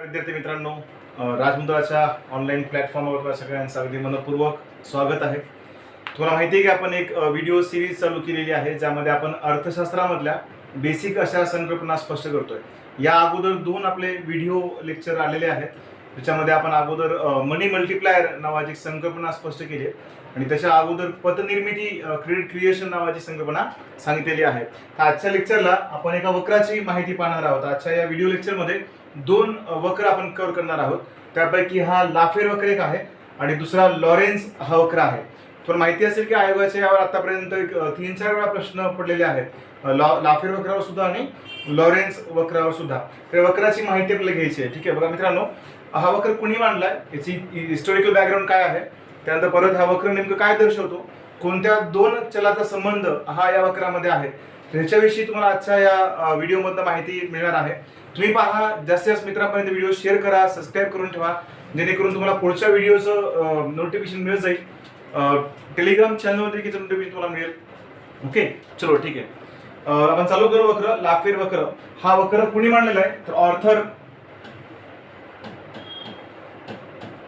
विद्यार्थी मित्रांनो, राजमुद्राच्या ऑनलाईन प्लॅटफॉर्मवर सगळ्यांचं अगदी मनपूर्वक स्वागत आहे. तुम्हाला माहिती आहे की आपण एक व्हिडिओ सिरीज चालू केलेली आहे ज्यामध्ये आपण अर्थशास्त्रामधल्या बेसिक अशा संकल्पना स्पष्ट करतोय. या अगोदर 2 आपले व्हिडिओ लेक्चर आलेले आहेत. त्याच्यामध्ये आपण अगोदर मनी मल्टिप्लायर नावाची संकल्पना स्पष्ट केली आहे आणि त्याच्या अगोदर पतनिर्मिती क्रेडिट क्रिएशन नावाची संकल्पना सांगितलेली आहे. तर आजच्या लेक्चरला आपण एका वक्राची माहिती पाहणार आहोत. आजच्या या व्हिडिओ लेक्चरमध्ये 2 वक्र आपण कव्हर करणार आहोत. त्यापैकी हा लाफेर वक्र एक आहे आणि दुसरा लॉरेन्झ हा वक्र आहे. तुम्हाला माहिती असेल की आयोगाचे यावर आतापर्यंत 3-4 वेळा प्रश्न पडलेले आहेत, लाफेर वक्रावर सुद्धा आणि लॉरेन्झ वक्रावर सुद्धा. तर वक्राची माहिती आपल्याला घ्यायची आहे. ठीक आहे, बघा मित्रांनो, हा वक्र कुणी मांडलाय, याची हिस्टॉरिकल बॅकग्राऊंड काय आहे, त्यानंतर परत हा वक्र नेमकं काय दर्शवतो, कोणत्या 2 चलाचा संबंध हा या वक्रामध्ये आहे, ह्याच्याविषयी तुम्हाला आजच्या या व्हिडिओमधनं माहिती मिळणार आहे. तुम्ही पहा, जास्तीत जास्त मित्रांपर्यंत व्हिडिओ शेअर करा, सबस्क्राईब करून ठेवा, जेणेकरून तुम्हाला पुढच्या व्हिडिओचं नोटिफिकेशन मिळत जाईल. टेलिग्राम चॅनलवर देखील नोटिफिकेशन तुम्हाला मिळेल. ओके, चलो ठीक आहे. आपण चालू करू वक्र. लाफेर वक्र हा वक्र कुणी मांडलेला आहे, तर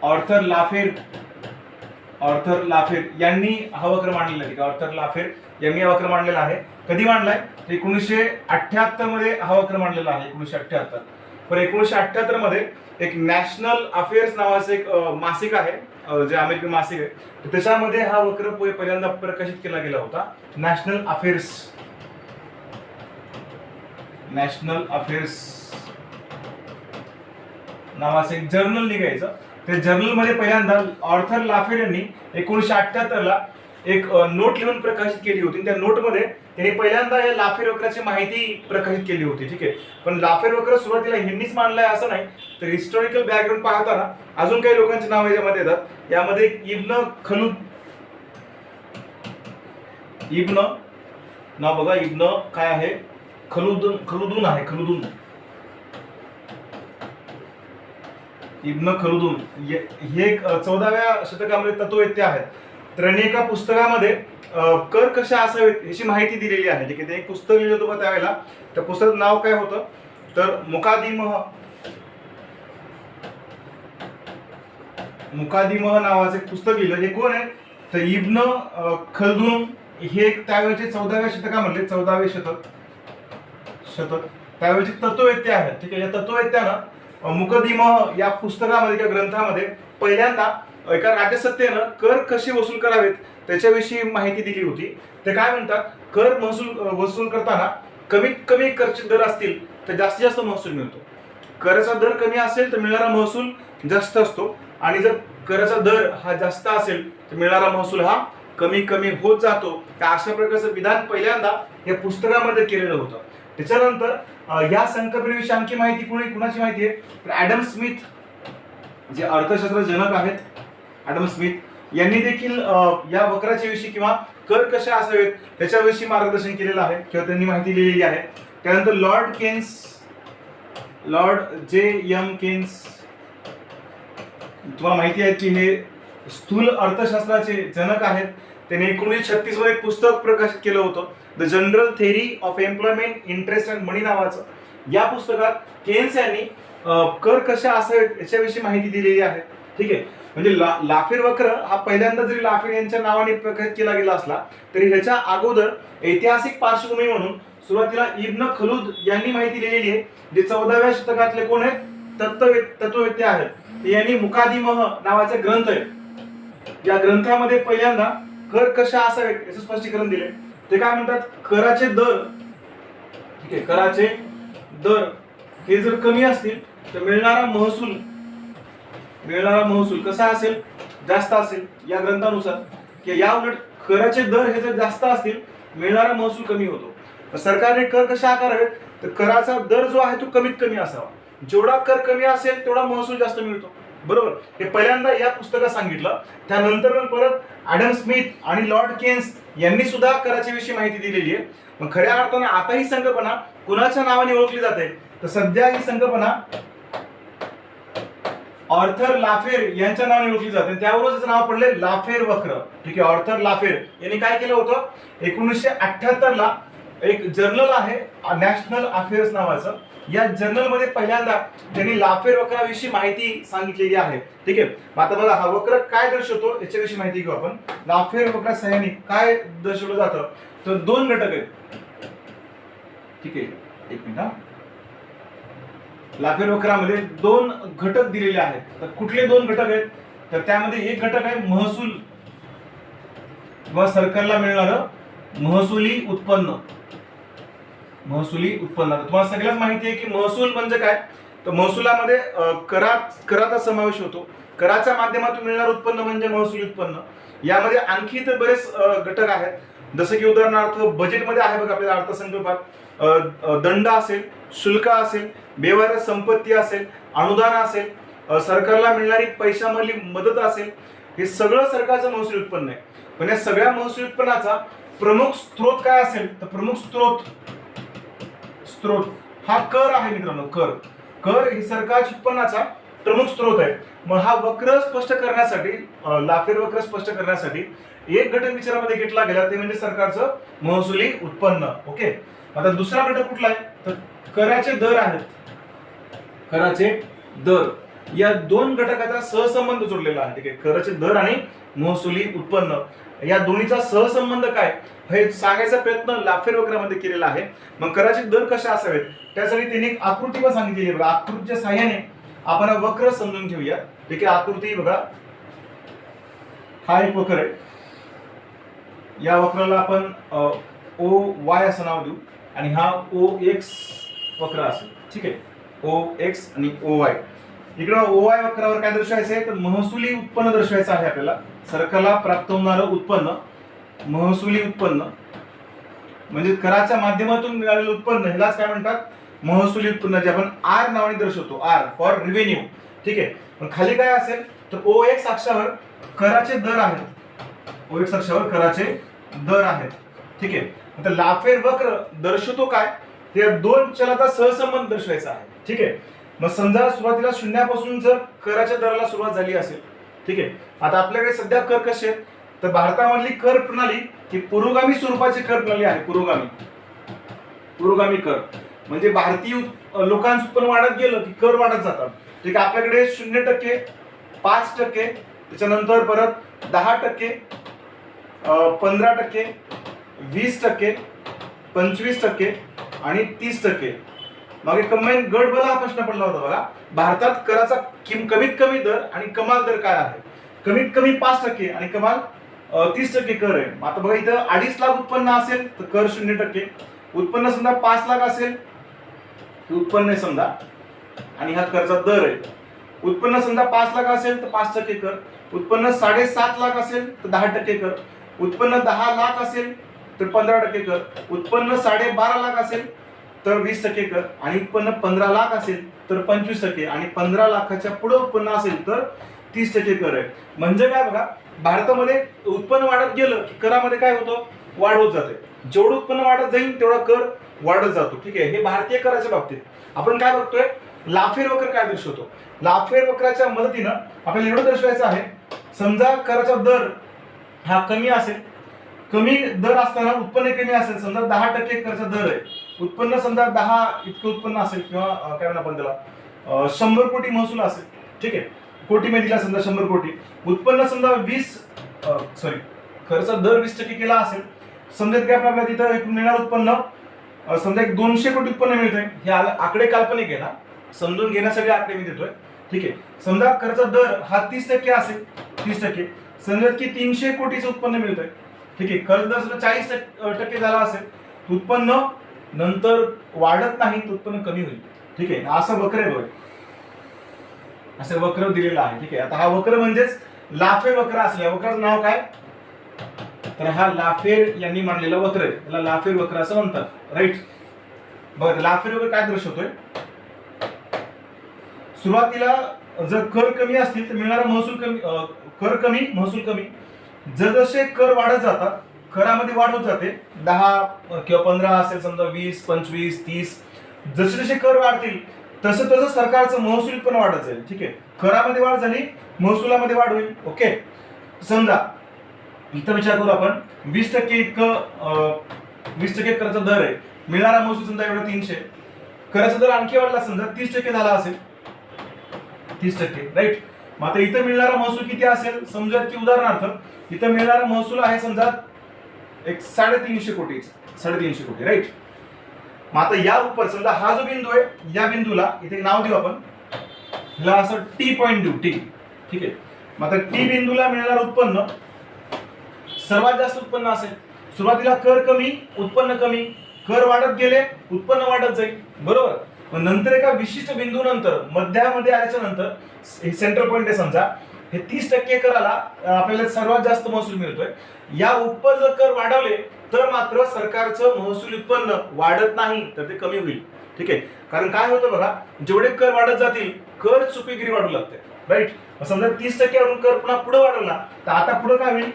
ऑर्थर लाफेर यांनी हा वक्र मांडलेला आहे. ऑर्थर लाफेर यांनी हा वक्र मांडलेला आहे. कधी मांडलाय, 1978 मध्ये हा वक्र मांडलेला आहे. 1978. पण 1978 मध्ये एक नॅशनल अफेअर्स नावाचं एक मासिक आहे, जे अमेरिकन मासिक आहे. तर त्याच्यामध्ये हा वक्र पहिल्यांदा प्रकाशित केला गेला होता. नॅशनल अफेअर्स नावाचं एक जर्नल निघायचं. त्या जर्नल मध्ये पहिल्यांदा ऑर्थर लाफेर यांनी 1978 ला एक नोट लिहून प्रकाशित केली होती. त्या नोटमध्ये त्यांनी पहिल्यांदा या लाफेर वक्राची माहिती प्रकाशित केली होती. ठीक आहे, पण लाफेर वक्र सुरुवातीला ह्यांनीच मांडलाय असं नाही, तर हिस्टॉरिकल बॅकग्राऊंड पाहताना अजून काही लोकांची नाव याच्यामध्ये येतात. यामध्ये इब्न नाव बघा, इब्न काय आहे, खलुदून आहे. इब्न खलुदून हे 14व्या शतकामध्ये तत्ववेत्ते आहेत. तर यांनी एका पुस्तकामध्ये कर कशा असावेत याची माहिती दिलेली आहे. ठीक आहे, ते एक पुस्तक लिहिलं होतं त्यावेळेला. त्या पुस्तकाचं नाव काय होतं, तर मुकादिमह नावाचं एक पुस्तक लिहिलं. हे कोण आहे, तर इब्न खलदून. हे त्यावेळेचे 14व्या शतकामधले 14वे शतक त्यावेळेचे तत्ववेत्ते आहेत. ठीक आहे, या तत्ववेत्त्यानं मुकदिमह या पुस्तकामध्ये किंवा ग्रंथामध्ये पहिल्यांदा एका राजसत्तेनं कर कसे वसूल करावेत त्याच्याविषयी माहिती दिली होती. ते काय म्हणतात, कर वसूल करताना कमीत कमी करचे दर असतील तर जास्तीत जास्त महसूल मिळतो. कराचा दर कमी असेल तर मिळणारा महसूल जास्त असतो, आणि जर कराचा दर हा जास्त असेल तर मिळणारा महसूल हा कमी कमी होत जातो. अशा प्रकारचं विधान पहिल्यांदा या पुस्तकामध्ये केलेलं होतं. त्याच्यानंतर या संकल्पनेविषयी आणखी माहिती कुणाची माहिती आहे, तर ॲडम स्मिथ जे अर्थशास्त्र जनक आहेत, ॲडम स्मिथ यांनी देखील या वक्राच्या विषयी किंवा कर कशा असावेत त्याच्याविषयी मार्गदर्शन केलेलं आहे किंवा त्यांनी माहिती लिहिलेली आहे. त्यानंतर लॉर्ड जे.एम. केन्स, तुम्हाला माहिती आहे की हे स्थूल अर्थशास्त्राचे जनक आहेत. त्यांनी 1936 मध्ये एक पुस्तक प्रकाशित केलं होतं, the general theory of employment, interest and money नावाचं. या पुस्तकात केन्स यांनी कर कशा असावेत याच्याविषयी माहिती दिलेली आहे. ठीक आहे, म्हणजे लाफेर वक्र हा पहिल्यांदा जरी लाफेर यांच्या नावाने प्रकाशित केला गेला असला तरी ह्याच्या अगोदर ऐतिहासिक पार्श्वभूमी म्हणून सुरुवातीला इब्न खलूद यांनी माहिती दिलेली आहे, जे 14व्या शतकातले कोण आहेत, तत्ववेत्ते आहेत. यांनी मुकादिमह नावाचा ग्रंथ आहे. या ग्रंथामध्ये पहिल्यांदा कर कशा असावेत याचं स्पष्टीकरण दिले. ते काय म्हणतात, कराचे दर, ठीक आहे, कराचे दर हे जर कमी असतील तर मिळणारा महसूल कसा असेल, जास्त असेल. या ग्रंथानुसार की या उलट कराचे दर हे जर जास्त असतील मिळणारा महसूल कमी होतो. सरकारने कर कशा आकारावेत, तर कराचा दर जो आहे तो कमीत कमी असावा. जेवढा कर कमी असेल तेवढा महसूल जास्त मिळतो. बरोबर, हे पहिल्यांदा या पुस्तकात सांगितलं. त्यानंतर परत ॲडम स्मिथ आणि लॉर्ड केन्स यांनी सुद्धा कराच्या विषयी माहिती दिलेली आहे. मग खऱ्या अर्थाने आता ही संकल्पना कुणाच्या नावाने ओळखली जाते, तर सध्या ही संकल्पना ऑर्थर लाफेर यांच्या नावाने ओळखली जाते. त्यावरच नाव पडले लाफेर वक्र. ठीक आहे, ऑर्थर लाफेर यांनी काय केलं होतं, 1978 ला एक जर्नल आहे नॅशनल अफेअर्स नावाचं. या जर्नल मध्ये पहिल्यांदा त्यांनी लाफेर वक्राविषयी माहिती सांगितलेली आहे. ठीक आहे, मग आता बघा हा वक्र काय दर्शवतो याच्याविषयी माहिती घेऊ आपण. लाफेर वक्रा सहाय्याने काय दर्शवलं जातं तर दोन घटक आहेत. ठीक आहे, एक मिनिट हा. लाफेर वक्रामध्ये दोन घटक दिलेले आहेत. तर कुठले दोन घटक आहेत तर त्यामध्ये एक घटक आहे महसूल किंवा सरकारला मिळणारं महसुली उत्पन्न. महसुली उत्पन्न तुम्हाला सगळ्यांना माहिती आहे की महसूल म्हणजे काय तर महसुलामध्ये कराचा समावेश होतो. कराच्या माध्यमातून मिळणारं उत्पन्न म्हणजे महसुली उत्पन्न. यामध्ये आणखी तर बरेच घटक आहेत, जसं की उदाहरणार्थ बजेटमध्ये आहे बघा आपल्या अर्थसंकल्पात दंड असेल, शुल्क असेल, व्यवहार संपत्ती असेल, अनुदान असेल, सरकारला मिळणारी पैशामधली मदत असेल, हे सगळं सरकारचं महसूल उत्पन्न आहे. पण या सगळ्या महसूल उत्पन्नाचा प्रमुख स्त्रोत काय असेल तर प्रमुख स्त्रोत हा कर आहे मित्रांनो. कर ही सरकारच्या उत्पन्नाचा प्रमुख स्त्रोत आहे. मग हा वक्र स्पष्ट करण्यासाठी लाफेर वक्र स्पष्ट करण्यासाठी एक घटक विचारामध्ये घेतला गेला ते म्हणजे सरकारचं महसुली उत्पन्न. ओके, आता दुसरा घटक कुठला आहे तर कराचे दर आहेत. कराचे दर या दोन घटकाचा सहसंबंध जोडलेला आहे. ठीक आहे, कराचे दर आणि महसुली उत्पन्न या दोन्हीचा सहसंबंध काय हे सांगायचा प्रयत्न लाफेर वक्रामध्ये केलेला आहे. मग कराचे दर कशा असावेत त्यासाठी त्यांनी एक आकृती पण सांगितलेली आहे. बघा आकृतीच्या साहाय्याने आपण वक्र समजून घेऊया. ठीक आहे, आकृती बघा, हा एक वक्र आहे. या वक्राला आपण ओ वाय असं नाव देऊ आणि हा ओ एक्स वक्र असेल. ठीक आहे, ओ एक्स आणि ओ वाय. इकडं ओ वाय वक्रावर काय दर्शवायचं आहे तर महसुली उत्पन्न दर्शवायचं आहे आपल्याला. सरकारला प्राप्त होणारं उत्पन्न महसुली उत्पन्न म्हणजे कराच्या माध्यमातून मिळालेलं उत्पन्न ह्यालाच काय म्हणतात महसुली उत्पन्न, जे आपण आर नावाने दर्शवतो. R for revenue. ठीक आहे, पण खाली काय असेल तर ओ एक्स अक्षावर कराचे दर आहेत. ओ एक्स अक्षावर कराचे दर आहेत. ठीक आहे, आता लाफेर वक्र दर्शवतो काय ते दोन चलाचा सहसंबंध दर्शवायचा आहे. ठीक आहे, मग समजा सुरुवातीला शून्यापासून जर कराच्या दराला सुरुवात झाली असेल. ठीक आहे, आता आपल्याकडे सध्या कर कसे आहेत तर भारतामधली कर प्रणाली ही पुरोगामी स्वरूपाची कर प्रणाली आहे. पुरोगामी कर म्हणजे भारतीय लोकांचं उत्पन्न वाढत गेलं की कर वाढत जातात. ठीक आहे, आपल्याकडे 0%, 5%, त्याच्यानंतर परत 10%, 15%, 20%, 25% आणि 30%. मागे कंबाईन गट बला हा प्रश्न पडला होता बघा. भारतात कराचा कमीत कमी दर आणि कमाल दर काय आहे. कमीत कमी 5% आणि कमाल 30% कर आहे. आता बघा इथं 2.5 लाख उत्पन्न असेल तर कर 0%. उत्पन्न समजा 5 लाख असेल उत्पन्न आहे समजा आणि हा करचा दर आहे. उत्पन्न समजा 5 लाख असेल तर 5% कर. उत्पन्न 7.5 लाख असेल तर 10% कर. उत्पन्न 10 लाख असेल तर 15% कर. उत्पन्न 12.5 लाख असेल तर 20% कर आणि उत्पन्न 15 लाख असेल तर 25% आणि 15 लाखाच्या पुढे उत्पन्न असेल तर 30% कर आहे. म्हणजे काय बघा भारतामध्ये उत्पन्न वाढत गेलं की करामध्ये काय होतं वाढ होत जाते. जेवढं उत्पन्न वाढत जाईल तेवढा कर वाढत जातो. ठीक आहे, हे भारतीय कराच्या बाबतीत. आपण काय बघतोय लाफेर वक्र काय दर्शवतो. लाफेर वक्राच्या मदतीनं आपल्याला एवढं दर्शवायचं आहे. समजा कराचा दर हा कमी असेल, कमी दर असताना उत्पन्न कमी असेल. समजा 10% कराचा दर आहे. उत्पन्न समजा 10 इतकं उत्पन्न असेल किंवा काय म्हणा आपण त्याला 100 कोटी महसूल असेल. ठीक आहे, कोटी मध्ये दिला समजा 100 कोटी. उत्पन्न समजा खर्चा दर 20% केला असेल. समजा काय आपल्याला तिथं मिळणार उत्पन्न समजा 200 कोटी उत्पन्न मिळतंय. हे आकडे काल्पनिक आहे ना, समजून घेण्यासाठी आकडे मी देतोय. ठीक आहे, समजा खर्चा दर हा 30% असेल. 30% समजा की 300 कोटीचं उत्पन्न मिळतंय. ठीक आहे, खर्च दर समजा 40% झाला असेल. उत्पन्न नंतर वाढत नाही, उत्पन्न कमी होईल. ठीक आहे, असं वक्र आहे बघ, असं वक्र दिलेलं आहे. ठीक आहे, आता हा वक्र म्हणजेच लाफेर वक्र असेल. या वक्राचं नाव काय तर हा लाफेर यांनी मांडलेला वक्र आहे. त्याला लाफेर वक्र असं म्हणतात. राईट, बघा लाफेर वक्र काय दर्शवतोय. सुरुवातीला जर कर कमी असतील तर मिळणारा महसूल कमी, कर कमी महसूल कमी. जसजसे कर वाढत जातात करामध्ये वाढ होत जाते. 10 किंवा 15 असेल समजा 20, 25, 30. जसे जसे कर वाढतील तसं तसं सरकारचं महसूल पण वाढत जाईल. ठीक आहे, करामध्ये वाढ झाली महसुलामध्ये वाढ होईल. ओके, समजा इथं विचार करू आपण 20% इतकं 20% कराचा दर आहे, मिळणारा महसूल समजा एवढा 300, कराचा दर आणखी वाढला समजा 30% झाला असेल, 30%, राईट. मग आता इथं मिळणारा महसूल किती असेल, समजा की उदाहरणार्थ इथं मिळणारा महसूल आहे समजा एक 350 कोटी, 350 कोटी, राईट. मग आता या उपर समजा हा जो बिंदू आहे, या बिंदूला इथे नाव देऊ आपण, ह्याला असं टी पॉइंट देऊ, टी, ठीक आहे. मग आता टी बिंदूला मिळणारं उत्पन्न सर्वात जास्त उत्पन्न असेल. सुरुवातीला कर कमी, उत्पन्न कमी, कर वाढत गेले, उत्पन्न वाढत जाईल, बरोबर. मग नंतर एका विशिष्ट बिंदू नंतर मध्यामध्ये आल्याच्या नंतर हे सेंट्रल पॉइंट आहे समजा, हे 30% कराला आपल्याला सर्वात जास्त महसूल मिळतोय. या उपर जर कर वाढवले तर मात्र सरकारचं महसूल उत्पन्न वाढत नाही तर ते कमी होईल, ठीक आहे. कारण काय होतं बघा, जेवढे कर वाढत जातील कर चुकीगिरी वाढू लागते, राईट. समजा 30% वरून कर पुन्हा पुढे वाढवला तर आता पुढे काय होईल,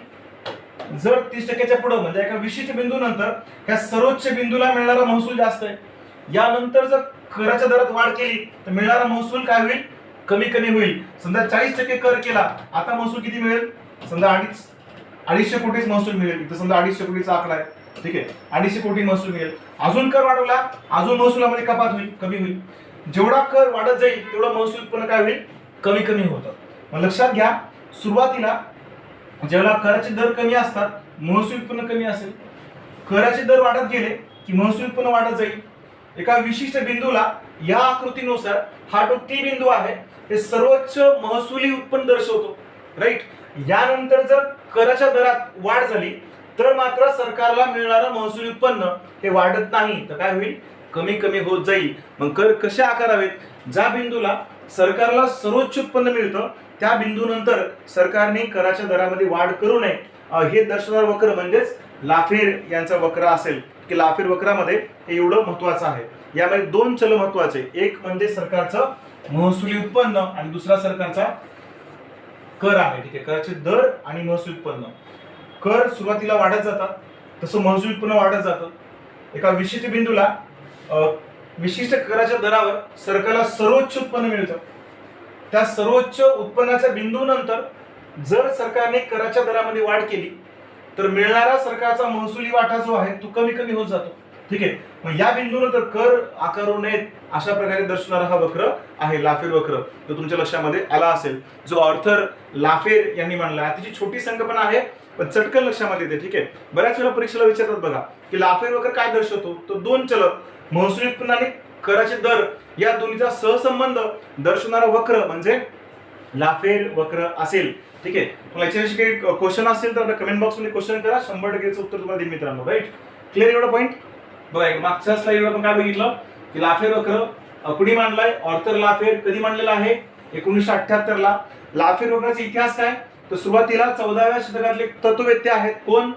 जर 30%च्या पुढे म्हणजे एका विशिष्ट बिंदू नंतर ह्या सर्वोच्च बिंदूला मिळणारा महसूल जास्त आहे, यानंतर जर कराच्या दरात वाढ केली तर मिळणारा महसूल काय होईल, कमी कमी होईल. समजा 40% कर केला, आता महसूल किती मिळेल, समजा 250 कोटीच महसूल मिळेल. इथं समजा 250 कोटीचा आकडा आहे, ठीक आहे, 250 कोटी महसूल मिळेल. अजून कर वाढवला, अजून महसुलामध्ये कपात होईल, कमी होईल. जेवढा कर वाढत जाईल तेवढा महसूल उत्पन्न काय होईल, कमी कमी होतं. मग लक्षात घ्या, सुरुवातीला जेव्हा कराचे दर कमी असतात महसूल उत्पन्न कमी असेल, कराचे दर वाढत गेले की महसूल उत्पन्न वाढत जाईल. एका विशिष्ट बिंदूला या आकृतीनुसार हा जो टी बिंदू आहे हे सर्वोच्च महसुली उत्पन्न दर्शवतो, राईट. यानंतर जर कराच्या दरात वाढ झाली तर मात्र सरकारला मिळणारं महसूल उत्पन्न हे वाढत नाही तर काय होईल, कमी कमी होत जाईल. मग कर कसे आकारावेत, ज्या बिंदूला सरकारला सर्वोच्च उत्पन्न मिळतं त्या बिंदूनंतर सरकारने कराच्या दरामध्ये वाढ करू नये हे दर्शवणारं वक्र म्हणजेच लाफेर यांचा वक्र असेल. की लाफेर वक्रामध्ये हे एवढं महत्वाचं आहे. यामध्ये दोन चल महत्वाचे, एक म्हणजे सरकारचं महसुली उत्पन्न आणि दुसरा सरकारचा कर आहे, ठीक आहे. कराचे दर आणि महसूल उत्पन्न, कर सुरुवातीला वाढत जातात तसं महसूल उत्पन्न वाढत जातं. एका विशिष्ट बिंदूला विशिष्ट कराच्या दरावर सरकारला सर्वोच्च उत्पन्न मिळतं. त्या सर्वोच्च उत्पन्नाच्या बिंदूनंतर जर सरकारने कराच्या दरामध्ये वाढ केली तर मिळणारा सरकारचा महसुली वाटा जो आहे तो कमी कमी होत जातो, ठीक आहे. मग या बिंदूनंतर कर आकारू नयेत अशा प्रकारे दर्शवणारा हा वक्र आहे लाफेर वक्र, तो तुमच्या लक्षामध्ये आला असेल. जो ऑर्थर लाफेर यांनी मांडला, अतिशय छोटी संकल्पना आहे पण चटकन लक्षामध्ये येते, ठीक आहे. बऱ्याच वेळा परीक्षेला विचारतात बघा की लाफेर वक्र काय दर्शवतो, तो दोन चल महसूल उत्पन्न आणि कराचे दर या दोन्हीचा सहसंबंध दर्शवणारा वक्र म्हणजे लाफेर वक्र असेल, ठीक आहे. तुम्हाला याच्याविषयी काही क्वेश्चन असेल तर कमेंट बॉक्स मध्ये क्वेश्चन करा, 100%चं उत्तर तुम्हाला देईन मित्रांनो, राईट. क्लिअर एवढा पॉईंट. बघा मागच्या स्लाइडवर आपण काय बघितलं की लाफेर वक्र कुणी मांडलाय, ऑर्थर लाफेर. कधी मांडलेला आहे, 1978 ला. लाफेर वक्राचा इतिहास काय, तर सुरुवातीला 14व्या शतकातले तत्ववेत्ते आहेत कोण,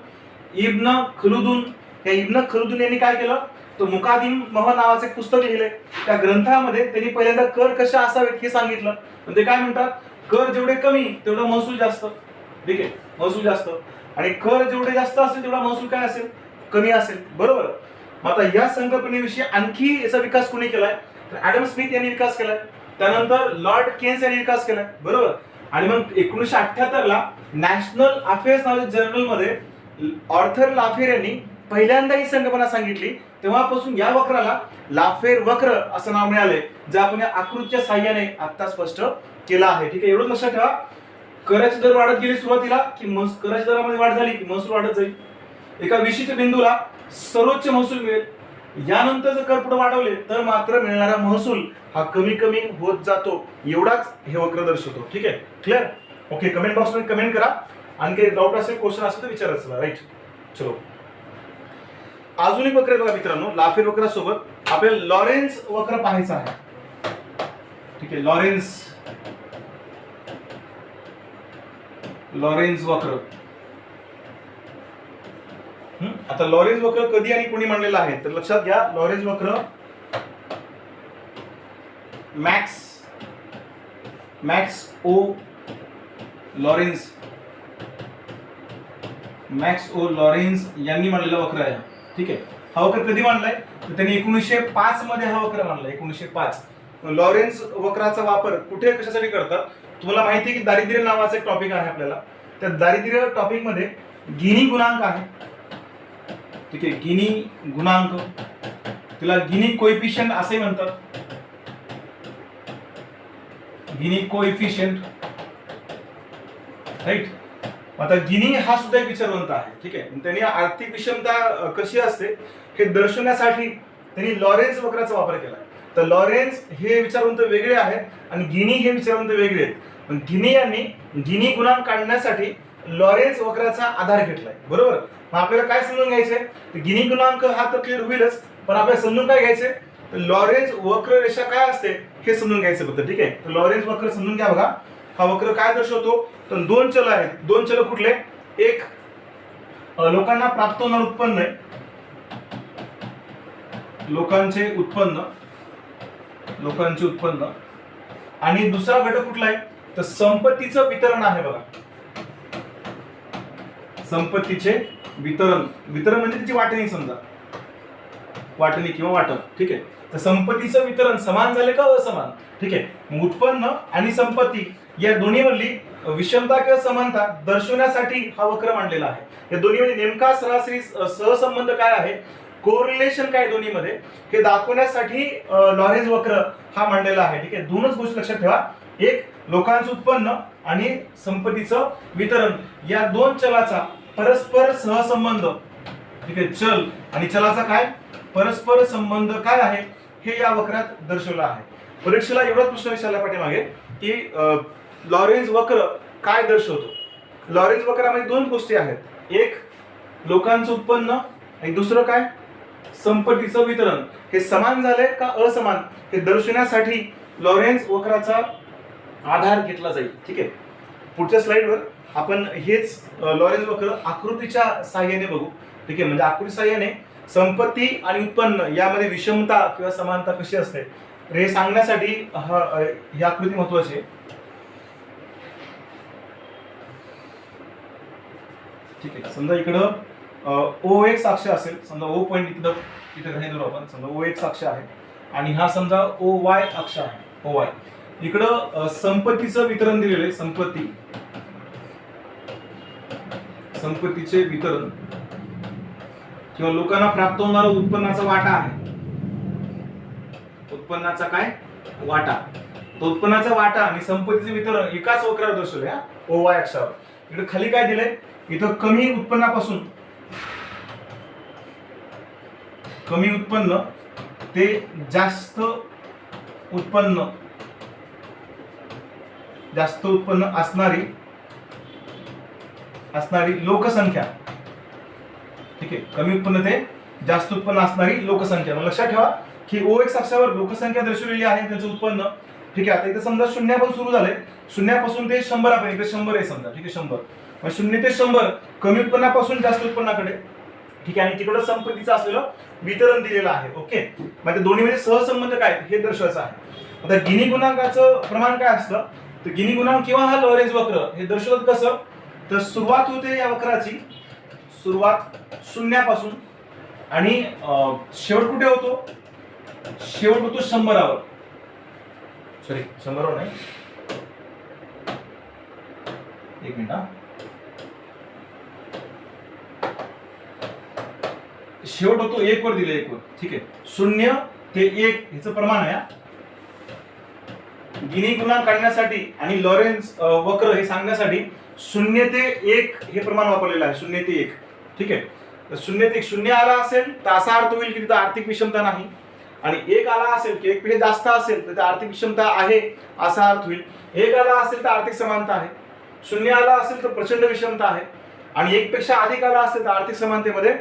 इब्न खलुदून. या इब्न खलुदून यांनी काय केलं, तो मुकादिम मह नावाचे एक पुस्तक लिहिले. त्या ग्रंथामध्ये त्यांनी पहिल्यांदा कर कशा असावेत हे सांगितलं. म्हणजे काय म्हणतात, कर जेवढे कमी तेवढा महसूल जास्त, ठीक आहे, महसूल जास्त. आणि कर जेवढे जास्त असेल तेवढा महसूल काय असेल, कमी असेल, बरोबर. मग आता या संकल्पनेविषयी आणखी याचा विकास कोणी केलाय, तर ॲडम स्मिथ यांनी विकास केलाय. त्यानंतर लॉर्ड केन्स यांनी विकास केलाय, बरोबर. आणि मग 1978 ला नॅशनल अफेअर्स नावाच्या जर्नल मध्ये ऑर्थर लाफेर यांनी पहिल्यांदा ही संकल्पना सांगितली. तेव्हापासून या वक्राला लाफेर वक्र असं नाव मिळाले, जे आपण या आकृतीच्या साह्याने आता स्पष्ट केलं आहे, ठीक आहे. एवढं लक्षात ठेवा, कराचे दर वाढत गेले सुरुवातीला की कराच्या दरामध्ये वाढ झाली की महसूल वाढत जाईल. एका विशिष्ट बिंदूला सर्वोच्च महसूल मिळेल. यानंतर जर कर पुढे वाढवले तर मात्र मिळणारा महसूल हा कमी कमी होत जातो. एवढाच हे वक्र दर्शवतो, ठीक आहे. Clear, okay. कमेंट बॉक्स मध्ये कमेंट करा, आणि काही डाऊट असेल, क्वेश्चन असेल तर विचारा, चला, राईट. चलो, अजून एक वक्र बघा मित्रांनो, लाफेर वक्रासोबत आपल्याला लॉरेन्झ वक्र पाहायचा आहे, ठीक आहे. लॉरेन्झ वक्र. आता लॉरेन्झ वक्र कधी आणि कोणी मांडलेला आहे, तर लक्षात घ्या, लॉरेन्झ वक्र मॅक्स ओ लॉरेन्झ यांनी मांडलेला वक्र आहे, ठीक आहे. हा वक्र कधी मांडलाय, तर त्यांनी 1905 मध्ये हा वक्र मांडलाय, 1905. लॉरेन्झ वक्राचा वापर कुठे कशासाठी करतात, तुम्हाला माहिती आहे की दारिद्र्य नावाचा एक टॉपिक आहे आपल्याला. त्या दारिद्र्य टॉपिक मध्ये गिनी गुणांक आहे, ठीक आहे, गिनी गुणांक, तिला गिनी कोएफिशियंट असे म्हणतात, गिनी कोएफिशियंट, राईट. आता गिनी हा सुद्धा एक विचारवंत आहे, ठीक आहे. त्यांनी आर्थिक विषमता कशी असते हे दर्शवण्यासाठी त्यांनी लॉरेन्झ वक्राचा वापर केला. तर लॉरेन्झ हे विचारवंत वेगळे आहेत आणि गिनी हे विचारवंत वेगळे आहेत. पण गिनी यांनी गिनी गुणांक काढण्यासाठी लॉरेन्झ वक्राचा आधार घेतलाय, बरोबर. मग आपल्याला काय समजून घ्यायचंय, गिनी गुणांक हा तर क्लिअर होईलच, पण आपल्याला समजून काय घ्यायचंय, तर लॉरेन्झ वक्ररेषा काय असते हे समजून घ्यायचं फक्त, ठीक आहे. तर लॉरेन्झ वक्र समजून घ्या. बघा हा वक्र काय दर्शवतो, तर दोन चल आहेत. दोन चल कुठले, एक लोकांना प्राप्त होणारं उत्पन्न आहे, लोकांचे उत्पन्न, लोकांचे उत्पन्न, आणि दुसरा घटक कुठला आहे, तर संपत्तीचं वितरण आहे. बघा संपत्तीचे वितरण, वितरण म्हणजे त्याची वाटणी, समजा वाटणी किंवा वाटप, ठीक आहे. तर संपत्तीचं वितरण समान झाले का असमान, ठीक आहे. मग उत्पन्न आणि संपत्ती या दोन्हीवरली विषमता किंवा समानता दर्शवण्यासाठी हा वक्र मांडलेला आहे. या दोन्हीमध्ये नेमका सरासरी सहसंबंध काय आहे, कोरिलेशन काय दोन्हीमध्ये, हे दाखवण्यासाठी लॉरेन्झ वक्र हा मांडलेला आहे, ठीक आहे. दोनच गोष्टी लक्षात ठेवा, एक लोकांचं उत्पन्न आणि संपत्तीचं वितरण या दोन चलाचा परस्पर सहसंबंध, ठीक आहे. चल आणि चलाचा काय परस्पर संबंध काय आहे हे या वक्रात दर्शवलं आहे. परीक्षेला एवढाच प्रश्न विचारला पाठीमागे की लॉरेन्झ वक्र काय दर्शवतो. लॉरेन्झ वक्रामध्ये दोन गोष्टी आहेत, एक लोकांचं उत्पन्न आणि दुसरं काय संपत्तीचं वितरण. हे समान झाले का असमान हे दर्शवण्यासाठी लॉरेन्झ वक्राचा आधार घेतला जाईल, ठीक आहे. पुढच्या स्लाइडवर आपण हेच लॉरेन्झ वक्र आकृतीच्या साहाय्याने बघू, ठीक आहे. म्हणजे आकृती साहाय्याने संपत्ती आणि उत्पन्न यामध्ये विषमता किंवा समानता कशी असते हे सांगण्यासाठी ही आकृती महत्वाची आहे. ठीक आहे. समजा इकडं ओ एक्स अक्ष असेल, समजा ओ पॉईंट इथं गृहीत धरू आपण, समजा ओ एक्स अक्ष आहे आणि हा समजा ओ वाय अक्ष आहे, ओ वाय. इकडं संपत्तीचं वितरण दिलेलं आहे, संपत्तीचे वितरण किंवा लोकांना प्राप्त होणारा उत्पन्नाचा वाटा आहे, उत्पन्नाचा काय वाटा. तो उत्पन्नाचा वाटा आणि संपत्तीचे वितरण एकाच वक्रावर दर्शवले, ओ वाय अक्षावर. इकडे खाली काय दिलंय, इथं कमी उत्पन्नापासून कमी उत्पन्न ते जास्त उत्पन्न, जास्त उत्पन्न असणारी लोकसंख्या, ठीक आहे. कमी उत्पन्न ते जास्त उत्पन्न असणारी लोकसंख्या. लक्षात ठेवा की ओ एक्स अक्षावर लोकसंख्या दर्शवलेली आहे, त्यांचं उत्पन्न, ठीक आहे. आता इथे समजा शून्यापासून सुरू झाले, शून्यापासून ते 100 पर्यंत, इथे 100 आहे समजा, ठीक आहे. 100 मग 0 ते 100 कमी उत्पन्नापासून जास्त उत्पन्नाकडे, ठीक आहे. आणि तिकडं संपत्तीचं असलेलं वितरण दिलेलं आहे, ओके. म्हणजे दोन्हीमध्ये सहसंबंध काय हे दर्शवायचं आहे. आता गिनी गुणांकाचं प्रमाण काय असतं, तर गिनी गुणांक किंवा हा लॉरेन्झ वक्र हे दर्शवत कसं, तर सुरुवात होते या वक्राची, सुरुवात शून्यापासून आणि शेवट कुठे होतो, शेवट होतो 100वर, सॉरी 100वर नाही, एक मिनिट, शेवट होतो 1 वर दिले, 1 वर, ठीक आहे. 0 ते 1 ह्याचं प्रमाण आहे. गिनी गुणांक काढण्यासाठी आणि लॉरेन्झ वक्र हे सांगण्यासाठी 0 ते 1 हे प्रमाण वापरलेलं आहे, 0 ते 1, ठीक आहे. तर 0 ते 1 0 आला असेल तर असा अर्थ होईल की तिथं आर्थिक विषमता नाही, आणि 1 आला असेल की 1 पेक्षा जास्त असेल तर आर्थिक विषमता आहे असा अर्थ होईल. 1 आला असेल तर आर्थिक समानता आहे, 0 आला असेल तर प्रचंड विषमता आहे, आणि 1 पेक्षा अधिक आला असेल तर आर्थिक समानतेमध्ये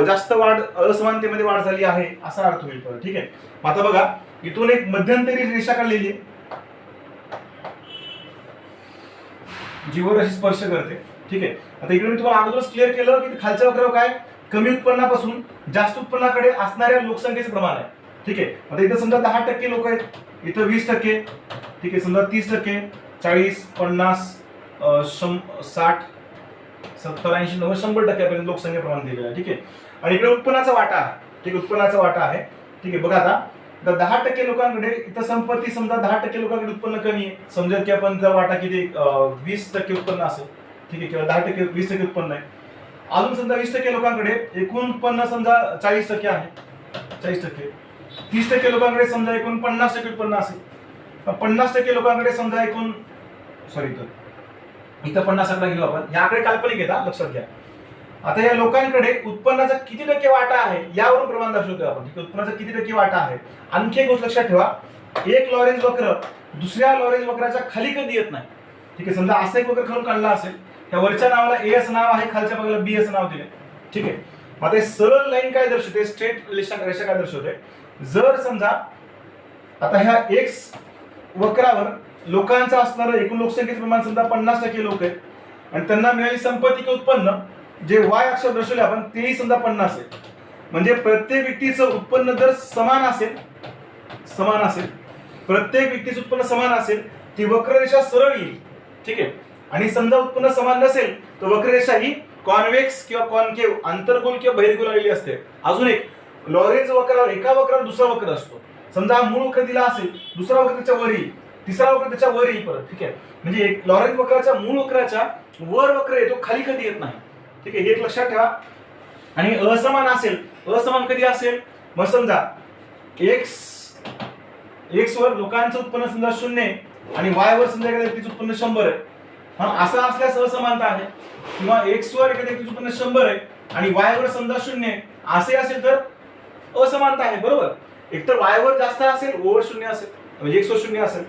जास्त वाढ, असमानतेमध्ये वाढ झाली आहे असा अर्थ होईल, ठीक आहे. आता बघा इथून एक मध्यंतरी रेषा काढलेली आहे, जीवर अशी स्पर्श करते, ठीक आहे. आता इकडे मी तुम्हाला अगोदरच क्लिअर केलं की खालच्या वक्रावर काय कमी उत्पन्नापासून जास्त उत्पन्नाकडे असणाऱ्या लोकसंख्येचे प्रमाण आहे, ठीक आहे. आता इथं समजा 10% लोक आहेत, इथं 20%, ठीक आहे. समजा 30%, 40, 50, 60, 70, 80, 90, 100% लोकसंख्या प्रमाण दिलेलं आहे, ठीक आहे. आणि इकडे उत्पन्नाचा वाटा आहे, ठीक आहे, उत्पन्नाचा वाटा आहे, ठीक आहे. बघा आता 10% लोकांकडे, इथं संपत्ती समजा 10% लोकांकडे उत्पन्न कमी आहे, समजा की आपण जर वाटा किती 20% उत्पन्न असेल, ठीक आहे, किंवा 10% 20% उत्पन्न आहे, अजून समजा 20% लोकांकडे एकूण उत्पन्न समजा 40% आहे, 40%. 30% लोकांकडे समजा एकूण 50% उत्पन्न असेल. 50% लोकांकडे समजा एकूण इथं 50 आकडा घेऊ आपण, या आकडे काल्पनिक आहेत, लक्षात घ्या. आता या लोकांकडे उत्पन्नाचा किती टक्के वाटा आहे यावरून प्रमाण दर्शवतोय आपण. उत्पन्नाचा किती टक्के वाटा आहे. आणखी एक गोष्ट लक्षात ठेवा, एक लॉरेंज वक्र दुसऱ्या लॉरेंज वक्राच्या खाली कधी येत नाही. ठीक आहे, समजा असा एक वक्र खालून काढला असेल, त्या वरच्या नावाला ए असं नाव आहे, खालच्या भागाला बी असं नाव दिले. ठीक आहे, मग ते सरळ लाईन काय दर्शवते, स्ट्रेट रेषा काय दर्शवते. जर समजा आता ह्या एक्स वक्रावर लोकांचं असणारं एकूण लोकसंख्येचं प्रमाण समजा 50% लोक आहेत आणि त्यांना मिळाली संपत्ती किंवा उत्पन्न जे वाय अक्षर दर्शवले आपण तेही समजा 50 आहे. म्हणजे प्रत्येक व्यक्तीचं उत्पन्न जर समान असेल, प्रत्येक व्यक्तीचं उत्पन्न समान असेल, ती वक्ररेषा सरळ येईल. ठीक आहे, आणि समजा उत्पन्न समान नसेल तर वक्ररेषा ही कॉन्व्हेक्स किंवा कॉन्केव्ह, अंतर्गोल किंवा बहिर्गोल आलेली असते. अजून एक, लॉरेंज वक्रावर एका वक्रावर दुसरा वक्र असतो. समजा हा मूळ वक्र दिला असेल, दुसरा वक्र त्याच्या वर येईल, तिसरा वक्र त्याच्या वर येईल परत. ठीक आहे, म्हणजे एक लॉरेंज वक्राच्या मूळ वक्राच्या वर वक्र येतो, खाली कधी येत नाही. ठीक आहे, हे एक लक्षात ठेवा. आणि असमान असेल, असमान कधी असेल, मग समजा एक्स वर लोकांचं उत्पन्न समजा 0 आणि वाय वर समजा एखाद्या व्यक्तीचं उत्पन्न 100 आहे. हा, असं असल्यास असमानता आहे. किंवा एक्स वर एखाद्या व्यक्तीचं उत्पन्न 100 आहे आणि वाय वर समजा 0 असे असेल तर असमानता आहे. बरोबर, एकतर वाय वर जास्त असेल, ओ वर 0 असेल, म्हणजे एक्स वर 0 असेल,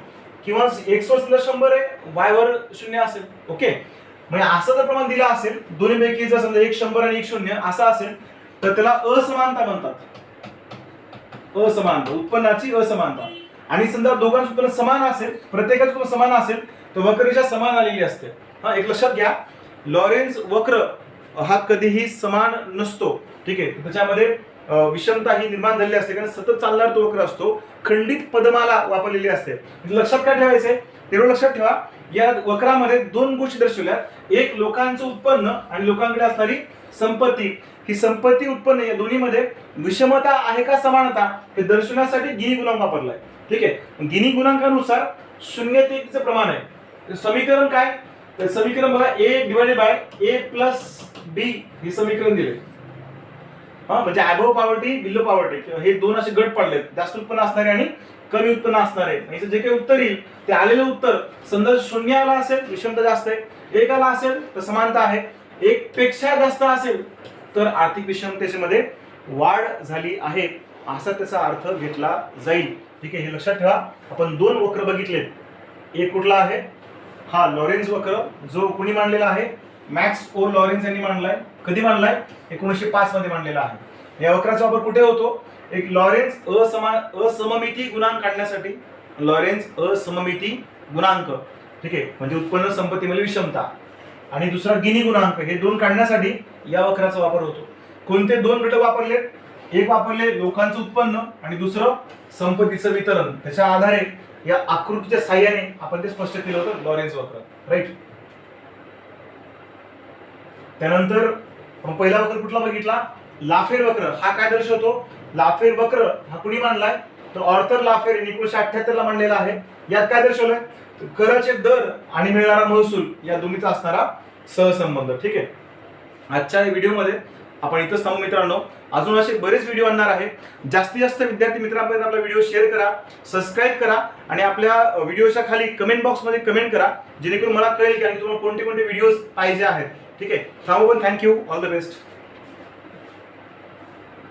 किंवा एक्स वर समजा 100 आहे, वाय वर 0 असेल. ओके, म्हणजे असं जर प्रमाण दिलं असेल, दोन्हीपैकी जर समजा एक 100 आणि एक 0 असं असेल तर त्याला असमानता म्हणतात. असमानता, उत्पन्नाची असमानता. आणि समजा दोघांचं उत्पन्न समान असेल, प्रत्येकाचं उत्पन्न समान असेल तर वक्ररेषा समान आलेली असते. हा, एक लक्षात घ्या, लॉरेंज वक्र हा कधीही समान नसतो. ठीक आहे, त्याच्यामध्ये विषमता ही निर्माण झालेली असते, कारण सतत चालणारा तो वक्र असतो. खंडित पदमाला वापरलेली असते. लक्षात काय ठेवायचंय, तेवढं लक्षात ठेवा, या वक्रामध्ये दोन गोष्टी दर्शवल्या, एक लोकांचं उत्पन्न आणि लोकांकडे असणारी संपत्ती. ही संपत्ती उत्पन्न या दोन्हीमध्ये विषमता आहे का समानता हे दर्शवण्यासाठी गिनी गुणांक वापरलाय. ठीक आहे, गिनी गुणांकानुसार 0 ते 1 चं प्रमाण आहे. समीकरण काय, तर समीकरण बघा, a divided by a plus b हे समीकरण दिले. हा, म्हणजे अबोव पॉवर्टी बिलो पॉवर्टी हे दोन असे गट पडलेत, जास्त उत्पन्न असणारे आणि कमी उत्पन्न असणारे. याचं जे काही उत्तर येईल ते आलेलं उत्तर समजा 0 आला असेल विषमता जास्त आहे, 1 आला असेल तर समानता आहे, 1 पेक्षा जास्त असेल तर आर्थिक विषमतेमध्ये वाढ झाली आहे, असा त्याचा अर्थ घेतला जाईल. ठीक आहे, हे लक्षात ठेवा. आपण दोन वक्र बघितलेत. एक कुठला आहे, हा लॉरेंज वक्र, जो कुणी मांडलेला आहे, मॅक्स ओ लॉरेंज यांनी मांडलाय. कधी मांडलाय, 1905 मध्ये मांडलेला आहे. या वक्राचा वापर कुठे होतो, एक लॉरेंज असममिती गुणांक काढण्यासाठी, लॉरेंज असममिती गुणांक. ठीक आहे, म्हणजे उत्पन्न संपत्तीमध्ये विषमता, आणि दुसरा गिनी गुणांक, हे दोन काढण्यासाठी या वक्राचा वापर होतो. कोणते दोन घटक वापरले, एक वापरले लोकांचं उत्पन्न आणि दुसरं संपत्तीचं वितरण. त्याच्या आधारे या आकृतीच्या साहाय्याने आपण ते स्पष्ट केलं होतं, लॉरेंज वक्र. राईट, त्यानंतर आपण पहिला वक्र कुठला बघितला, लाफेर वक्र. हा काय दर्शवतो, लाफेर वक्र हा कुणी मांडलाय, तर ऑर्थर लाफेर 1978 ला मांडलेला आहे. यात काय दर्शवलंय, कराचे दर आणि मिळणारा महसूल या दोन्हीचा असणारा सहसंबंध. ठीक आहे, आजच्या व्हिडिओमध्ये आपण इथंच थांबू मित्रांनो. अजून असे बरेच व्हिडिओ आणणार आहे. जास्तीत जास्त विद्यार्थी मित्रांपर्यंत आपला व्हिडिओ शेअर करा, सबस्क्राईब करा आणि आपल्या व्हिडिओच्या खाली कमेंट बॉक्समध्ये कमेंट करा, जेणेकरून मला कळेल की तुम्हाला कोणते कोणते व्हिडिओज पाहिजे आहेत. ठीक आहे, थांबू पण. Thank you, all the best.